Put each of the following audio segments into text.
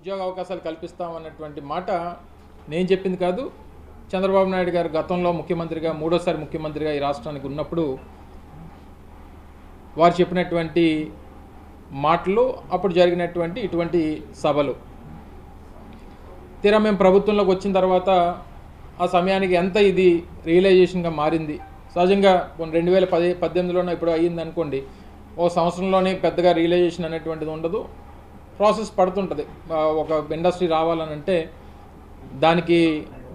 ఉద్యోగ అవకాశాలు కల్పిస్తామన్నటువంటి మాట నేను చెప్పింది కాదు. చంద్రబాబు నాయుడు గారు గతంలో ముఖ్యమంత్రిగా మూడోసారి ముఖ్యమంత్రిగా ఈ రాష్ట్రానికి ఉన్నప్పుడు వారు చెప్పినటువంటి మాటలు, అప్పుడు జరిగినటువంటి ఇటువంటి సభలు. తీరా మేము ప్రభుత్వంలోకి వచ్చిన తర్వాత ఆ సమయానికి ఎంత ఇది రియలైజేషన్గా మారింది. సహజంగా 2018లోనే ఇప్పుడు అయ్యింది అనుకోండి, ఓ సంవత్సరంలోనే పెద్దగా రియలైజేషన్ అనేటువంటిది ఉండదు, ప్రాసెస్ పడుతుంటుంది. ఒక ఇండస్ట్రీ రావాలనంటే దానికి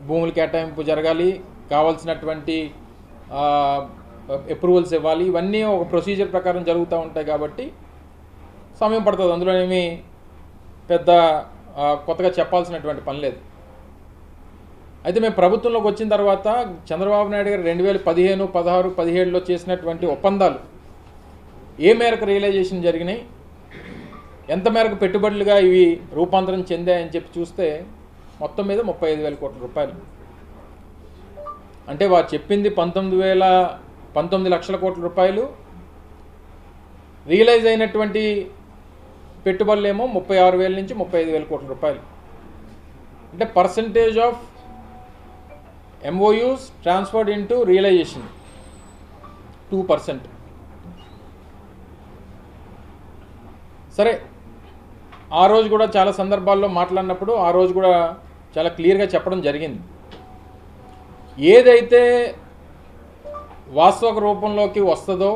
భూములు కేటాయింపు జరగాలి, కావాల్సినటువంటి అప్రూవల్స్ ఇవ్వాలి, ఇవన్నీ ఒక ప్రొసీజర్ ప్రకారం జరుగుతూ ఉంటాయి కాబట్టి సమయం పడుతుంది. అందులోనేమి పెద్ద కొత్తగా చెప్పాల్సినటువంటి పని లేదు. అయితే మేము ప్రభుత్వంలోకి వచ్చిన తర్వాత చంద్రబాబు నాయుడు గారు 2015, 16, 17లో చేసినటువంటి ఒప్పందాలు ఏ మేరకు రియలైజేషన్ జరిగినాయి, ఎంత మేరకు పెట్టుబడులుగా ఇవి రూపాంతరం చెందాయని చెప్పి చూస్తే మొత్తం మీద 35,000 కోట్ల రూపాయలు. అంటే వారు చెప్పింది 19 లక్షల కోట్ల రూపాయలు, రియలైజ్ అయినటువంటి పెట్టుబడులు ఏమో 36,000 నుంచి 35,000 కోట్ల రూపాయలు. అంటే percentage of MOUs transferred into realisation 2%. సరే, ఆ రోజు కూడా చాలా సందర్భాల్లో మాట్లాడినప్పుడు ఆ రోజు కూడా చాలా క్లియర్గా చెప్పడం జరిగింది. ఏదైతే వాస్తవ రూపంలోకి వస్తుందో,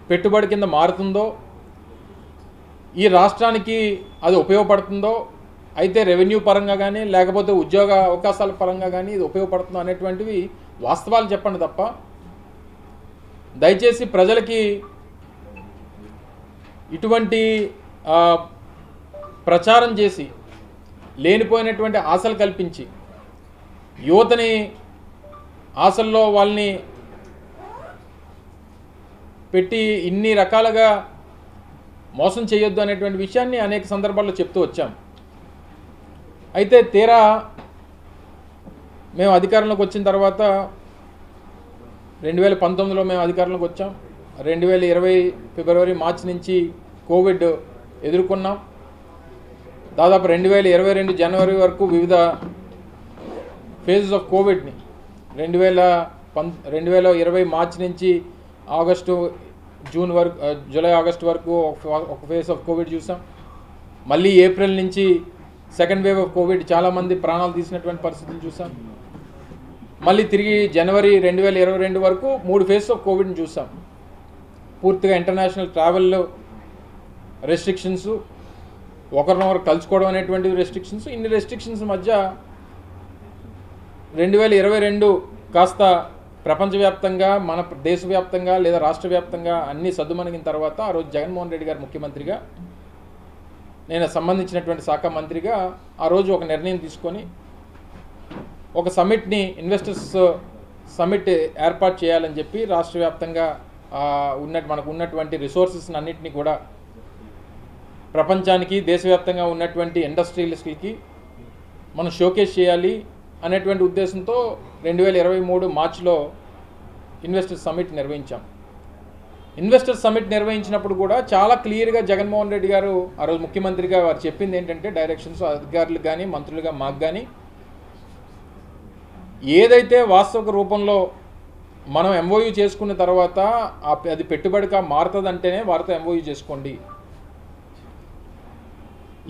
పెట్టుబడి కింద మారుతుందో, ఈ రాష్ట్రానికి అది ఉపయోగపడుతుందో, అయితే రెవెన్యూ పరంగా కానీ లేకపోతే ఉద్యోగ అవకాశాల పరంగా కానీ ఇది ఉపయోగపడుతుందో అనేటువంటివి వాస్తవాలు చెప్పండి తప్ప దయచేసి ప్రజలకి ఇటువంటి ప్రచారం చేసి లేనిపోయినటువంటి ఆశలు కల్పించి యువతని ఆశల్లో వాళ్ళని పెట్టి ఇన్ని రకాలుగా మోసం చేయొద్దు అనేటువంటి విషయాన్ని అనేక సందర్భాల్లో చెప్తూ వచ్చాం. అయితే తీరా మేము అధికారంలోకి వచ్చిన తర్వాత 2019లో మేము అధికారంలోకి వచ్చాం. 2020 ఫిబ్రవరి, మార్చి నుంచి కోవిడ్ ఎదుర్కొన్నాం. దాదాపు 2022 జనవరి వరకు వివిధ ఫేజెస్ ఆఫ్ కోవిడ్ని 2020 మార్చి నుంచి జూలై ఆగస్టు వరకు ఒక ఫేజ్ ఆఫ్ కోవిడ్ చూసాం. మళ్ళీ ఏప్రిల్ నుంచి సెకండ్ వేవ్ ఆఫ్ కోవిడ్ చాలామంది ప్రాణాలు తీసినటువంటి పరిస్థితులు చూసాం. మళ్ళీ తిరిగి జనవరి 2022 వరకు 3 ఫేజ్ ఆఫ్ కోవిడ్ని చూసాం. పూర్తిగా ఇంటర్నేషనల్ ట్రావెల్ రెస్ట్రిక్షన్స్, ఒకరినొకరు కలుసుకోవడం అనేటువంటి రెస్ట్రిక్షన్స్, ఇన్ని రెస్ట్రిక్షన్స్ మధ్య 2022 కాస్త ప్రపంచవ్యాప్తంగా, మన దేశవ్యాప్తంగా లేదా రాష్ట్ర వ్యాప్తంగా అన్నీ సద్దుమణిగిన తర్వాత ఆ రోజు జగన్మోహన్ రెడ్డి గారు ముఖ్యమంత్రిగా, నేను సంబంధించినటువంటి శాఖ మంత్రిగా ఆ రోజు ఒక నిర్ణయం తీసుకొని ఒక సమిట్ని, ఇన్వెస్టర్స్ సమిట్ ఏర్పాటు చేయాలని చెప్పి రాష్ట్ర వ్యాప్తంగా మనకు ఉన్నటువంటి రిసోర్సెస్ని అన్నింటినీ కూడా ప్రపంచానికి, దేశవ్యాప్తంగా ఉన్నటువంటి ఇండస్ట్రియలిస్టులకి మనం షోకేస్ చేయాలి అనేటువంటి ఉద్దేశంతో 2023 మార్చిలో ఇన్వెస్టర్స్ సమిట్ నిర్వహించాం. ఇన్వెస్టర్స్ సమిట్ నిర్వహించినప్పుడు కూడా చాలా క్లియర్గా జగన్మోహన్ రెడ్డి గారు ఆ రోజు ముఖ్యమంత్రిగా వారు చెప్పింది ఏంటంటే, డైరెక్షన్స్ అధికారులకు కానీ మంత్రులుగా మాకు కానీ ఏదైతే వాస్తవ రూపంలో మనం MOU చేసుకున్న తర్వాత అది పెట్టుబడిగా మారుతుందంటేనే వారితో MOU చేసుకోండి.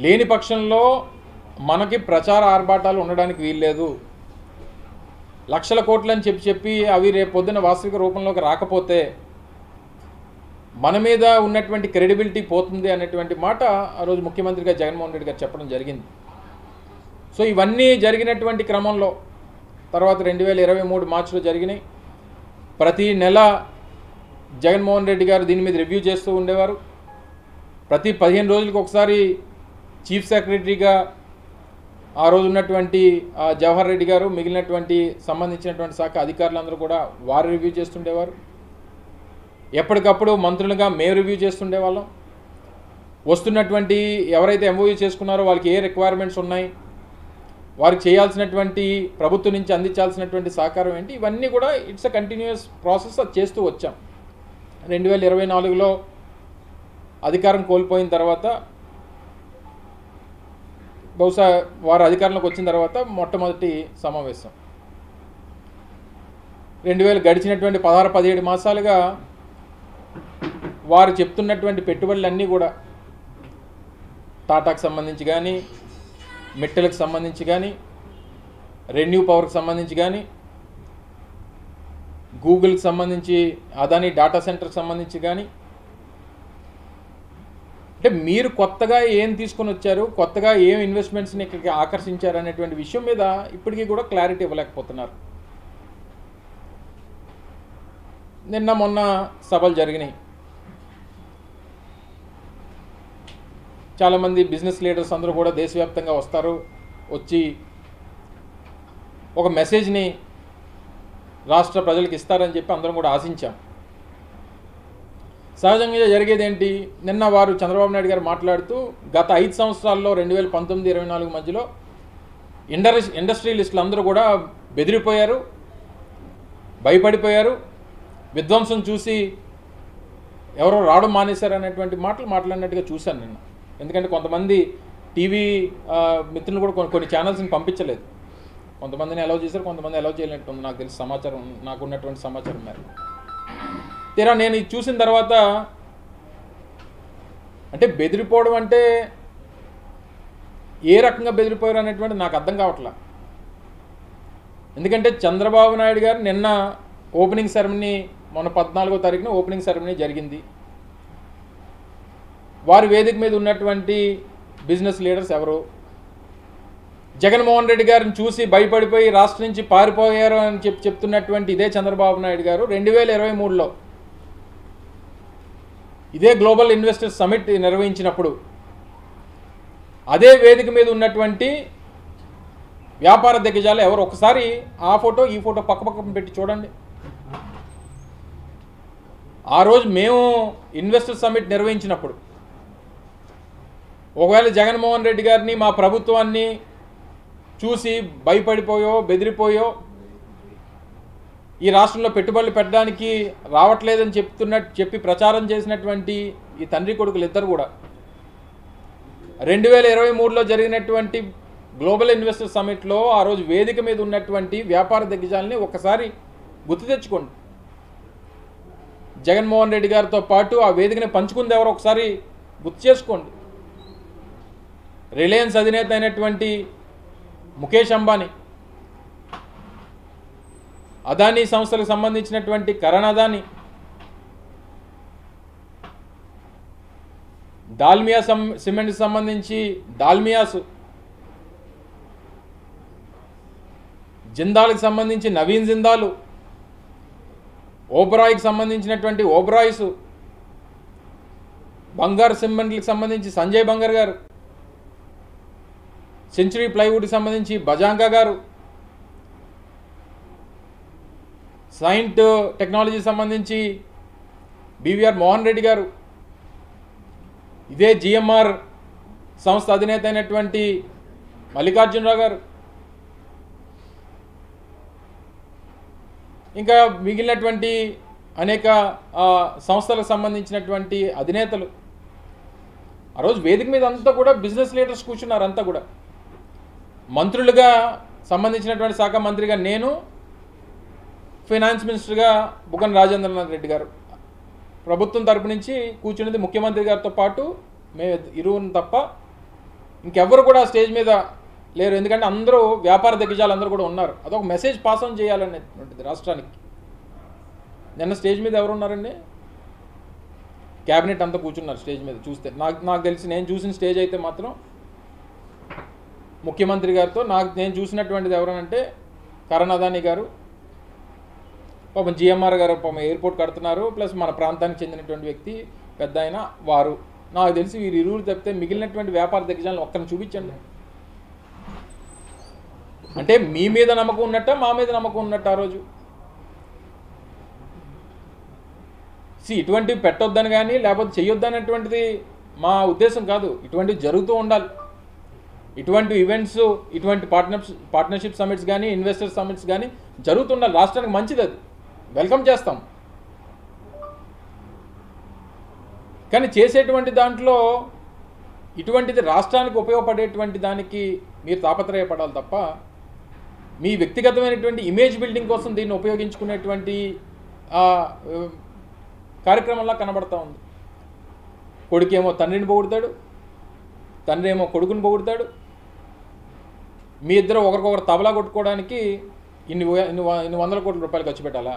లేని పక్షంలో మనకి ప్రచార ఆర్భాటాలు ఉండడానికి వీల్లేదు. లక్షల కోట్లని చెప్పి అవి రేపు పొద్దున వాస్తవిక రూపంలోకి రాకపోతే మన మీద ఉన్నటువంటి క్రెడిబిలిటీ పోతుంది అనేటువంటి మాట ఆ రోజు ముఖ్యమంత్రిగా జగన్మోహన్ రెడ్డి గారు చెప్పడం జరిగింది. సో ఇవన్నీ జరిగినటువంటి క్రమంలో తర్వాత 2023 మార్చిలో జరిగినాయి. ప్రతి నెల జగన్మోహన్ రెడ్డి గారు దీని మీద రివ్యూ చేస్తూ ఉండేవారు. ప్రతి 15 రోజులకు ఒకసారి చీఫ్ సెక్రటరీగా ఆ రోజు ఉన్నటువంటి జవహర్ రెడ్డి గారు, మిగిలినటువంటి సంబంధించినటువంటి శాఖ అధికారులందరూ కూడా వారు రివ్యూ చేస్తుండేవారు. ఎప్పటికప్పుడు మంత్రులుగా మేము రివ్యూ చేస్తుండేవాళ్ళం. వస్తున్నటువంటి ఎవరైతే MOU చేసుకున్నారో వాళ్ళకి ఏ రిక్వైర్మెంట్స్ ఉన్నాయి, వారికి చేయాల్సినటువంటి ప్రభుత్వం నుంచి అందించాల్సినటువంటి సహకారం ఏంటి, ఇవన్నీ కూడా ఇట్స్ అ కంటిన్యూస్ ప్రాసెస్. అది చేస్తూ వచ్చాం. 2024లో అధికారం కోల్పోయిన తర్వాత బహుశా వారు అధికారంలోకి వచ్చిన తర్వాత మొట్టమొదటి సమావేశం. 2000 గడిచినటువంటి 16-17 మాసాలుగా వారు చెప్తున్నటువంటి పెట్టుబడులన్నీ కూడా టాటాకు సంబంధించి కానీ, మిట్టలకు సంబంధించి కానీ, రెన్యూ పవర్కి సంబంధించి కానీ, గూగుల్కి సంబంధించి, అదాని డేటా సెంటర్కి సంబంధించి కానీ, అంటే మీరు కొత్తగా ఏం తీసుకొని వచ్చారు, కొత్తగా ఏం ఇన్వెస్ట్మెంట్స్ని ఇక్కడికి ఆకర్షించారు అనేటువంటి విషయం మీద ఇప్పటికీ కూడా క్లారిటీ ఇవ్వలేకపోతున్నారు. నిన్న మొన్న సభలు జరిగినాయి. చాలామంది బిజినెస్ లీడర్స్ అందరూ కూడా దేశవ్యాప్తంగా వస్తారు, వచ్చి ఒక మెసేజ్ని రాష్ట్ర ప్రజలకు ఇస్తారని చెప్పి అందరం కూడా ఆశించాం. సహజంగా జరిగేది ఏంటి, నిన్న వారు చంద్రబాబు నాయుడు గారు మాట్లాడుతూ గత 5 సంవత్సరాల్లో 2019-24 మధ్యలో ఇండస్ట్రియలిస్టులు అందరూ కూడా బెదిరిపోయారు, భయపడిపోయారు, విధ్వంసం చూసి ఎవరో రావడం మానేశారు అనేటువంటి మాటలు మాట్లాడినట్టుగా చూశాను నిన్న. ఎందుకంటే కొంతమంది టీవీ మిత్రులు కూడా కొన్ని ఛానల్స్ని పంపించలేదు. కొంతమందిని అలౌ చేశారు, కొంతమంది అలౌ చేయలేనట్టుంది నాకు తెలిసి సమాచారం, నాకున్నటువంటి సమాచారం మేరకు. తీరా నేను ఇది చూసిన తర్వాత అంటే బెదిరిపోవడం అంటే ఏ రకంగా బెదిరిపోయారు అనేటువంటి నాకు అర్థం కావట్లా. ఎందుకంటే చంద్రబాబు నాయుడు గారు నిన్న ఓపెనింగ్ సెరమనీ, మొన్న 14వ తారీఖున ఓపెనింగ్ సెరమనీ జరిగింది. వారి వేదిక మీద ఉన్నటువంటి బిజినెస్ లీడర్స్ ఎవరు? జగన్మోహన్ రెడ్డి గారిని చూసి భయపడిపోయి రాష్ట్రం నుంచి పారిపోయారు అని చెప్తున్నటువంటి ఇదే చంద్రబాబు నాయుడు గారు 2023లో ఇదే గ్లోబల్ ఇన్వెస్టర్స్ సమిట్ నిర్వహించినప్పుడు అదే వేదిక మీద ఉన్నటువంటి వ్యాపార దిగ్గజాలు ఎవరు? ఒకసారి ఆ ఫోటో ఈ ఫోటో పక్కపక్కన పెట్టి చూడండి. ఆ రోజు మేము ఇన్వెస్టర్ సమిట్ నిర్వహించినప్పుడు ఒకవేళ జగన్మోహన్ రెడ్డి గారిని, మా ప్రభుత్వాన్ని చూసి భయపడిపోయో బెదిరిపోయో ఈ రాష్ట్రంలో పెట్టుబడులు పెట్టడానికి రావట్లేదని చెప్పి ప్రచారం చేసినటువంటి ఈ తండ్రి కొడుకులు ఇద్దరు కూడా 2023లో జరిగినటువంటి గ్లోబల్ ఇన్వెస్టర్ సమిట్లో ఆ రోజు వేదిక మీద ఉన్నటువంటి వ్యాపార దిగ్గజాలని ఒకసారి గుర్తు తెచ్చుకోండి. జగన్మోహన్ రెడ్డి గారితో పాటు ఆ వేదికని పంచుకుంది ఎవరో ఒకసారి గుర్తు చేసుకోండి. రిలయన్స్ అధినేత అయినటువంటి ముఖేష్ అంబానీ, అదానీ సంస్థలకు సంబంధించినటువంటి కరణ్ అదానీ, దాల్మియా సిమెంట్కి సంబంధించి దాల్మియాస్, జిందాల్కి సంబంధించి నవీన్ జిందాలు, ఓబ్రాయ్కి సంబంధించినటువంటి ఓబ్రాయ్స్, బంగారు సిమెంట్కి సంబంధించి సంజయ్ బంగార్ గారు, సెంచురీ ప్లైవుడ్కి సంబంధించి బజాంకా గారు, సైంట్ టెక్నాలజీకి సంబంధించి బీవీఆర్ మోహన్ రెడ్డి గారు, ఇదే జిఎంఆర్ సంస్థ అధినేత అయినటువంటి మల్లికార్జునరావు గారు, ఇంకా మిగిలినటువంటి అనేక సంస్థలకు సంబంధించినటువంటి అధినేతలు ఆ రోజు వేదిక మీద అంతా కూడా బిజినెస్ లీడర్స్ కూర్చున్నారు. అంతా కూడా మంత్రులుగా సంబంధించినటువంటి శాఖ మంత్రిగా నేను, ఫైనాన్స్ మినిస్టర్గా బుగ్గన రాజేంద్రనాథ్ రెడ్డి గారు, ప్రభుత్వం తరపు నుంచి కూర్చున్నది ముఖ్యమంత్రి గారితో పాటు మేము ఇరువురు తప్ప ఇంకెవ్వరు కూడా స్టేజ్ మీద లేరు. ఎందుకంటే అందరూ వ్యాపార దిగ్గజాలు అందరూ కూడా ఉన్నారు. అదొక మెసేజ్ పాస్ ఆన్ చేయాలనేటువంటిది రాష్ట్రానికి. నిన్న స్టేజ్ మీద ఎవరు ఉన్నారండి? క్యాబినెట్ అంతా కూర్చున్నారు స్టేజ్ మీద. చూస్తే నాకు తెలిసి నేను చూసిన స్టేజ్ అయితే మాత్రం ముఖ్యమంత్రి గారితో నేను చూసినటువంటిది ఎవరనంటే కరణ్ అదానీ గారు, పాపం జిఎంఆర్ గారు పాపం ఎయిర్పోర్ట్ కడుతున్నారు, ప్లస్ మన ప్రాంతానికి చెందినటువంటి వ్యక్తి పెద్ద ఆయన వారు. నాకు తెలిసి వీరు ఇరువురు తప్పితే మిగిలినటువంటి వ్యాపార దిగ్గజాలను ఒక్కరిని చూపించండి. అంటే మీ మీద నమ్మకం ఉన్నట్ట, మా మీద నమ్మకం ఉన్నట్టు ఆ రోజు ఇటువంటివి పెట్టొద్దని కానీ లేకపోతే చెయ్యొద్దనేటువంటిది మా ఉద్దేశం కాదు. ఇటువంటివి జరుగుతూ ఉండాలి. ఇటువంటి ఈవెంట్స్, ఇటువంటి పార్ట్నర్షిప్ సమిట్స్ కానీ, ఇన్వెస్టర్ సమిట్స్ కానీ జరుగుతుండాలి. రాష్ట్రానికి మంచిది, అది వెల్కమ్ చేస్తాం. కానీ చేసేటువంటి దాంట్లో ఇటువంటిది రాష్ట్రానికి ఉపయోగపడేటువంటి దానికి మీరు తాపత్రయపడాలి తప్ప మీ వ్యక్తిగతమైనటువంటి ఇమేజ్ బిల్డింగ్ కోసం దీన్ని ఉపయోగించుకునేటువంటి కార్యక్రమంలా కనబడతా ఉంది. కొడుకేమో తండ్రిని పొగుడతాడు, తండ్రి ఏమో కొడుకుని పొగుడతాడు. మీ ఇద్దరు ఒకరికొకరు తబలా కొట్టుకోవడానికి ఇన్ని 100 కోట్ల రూపాయలు ఖర్చు పెట్టాలా?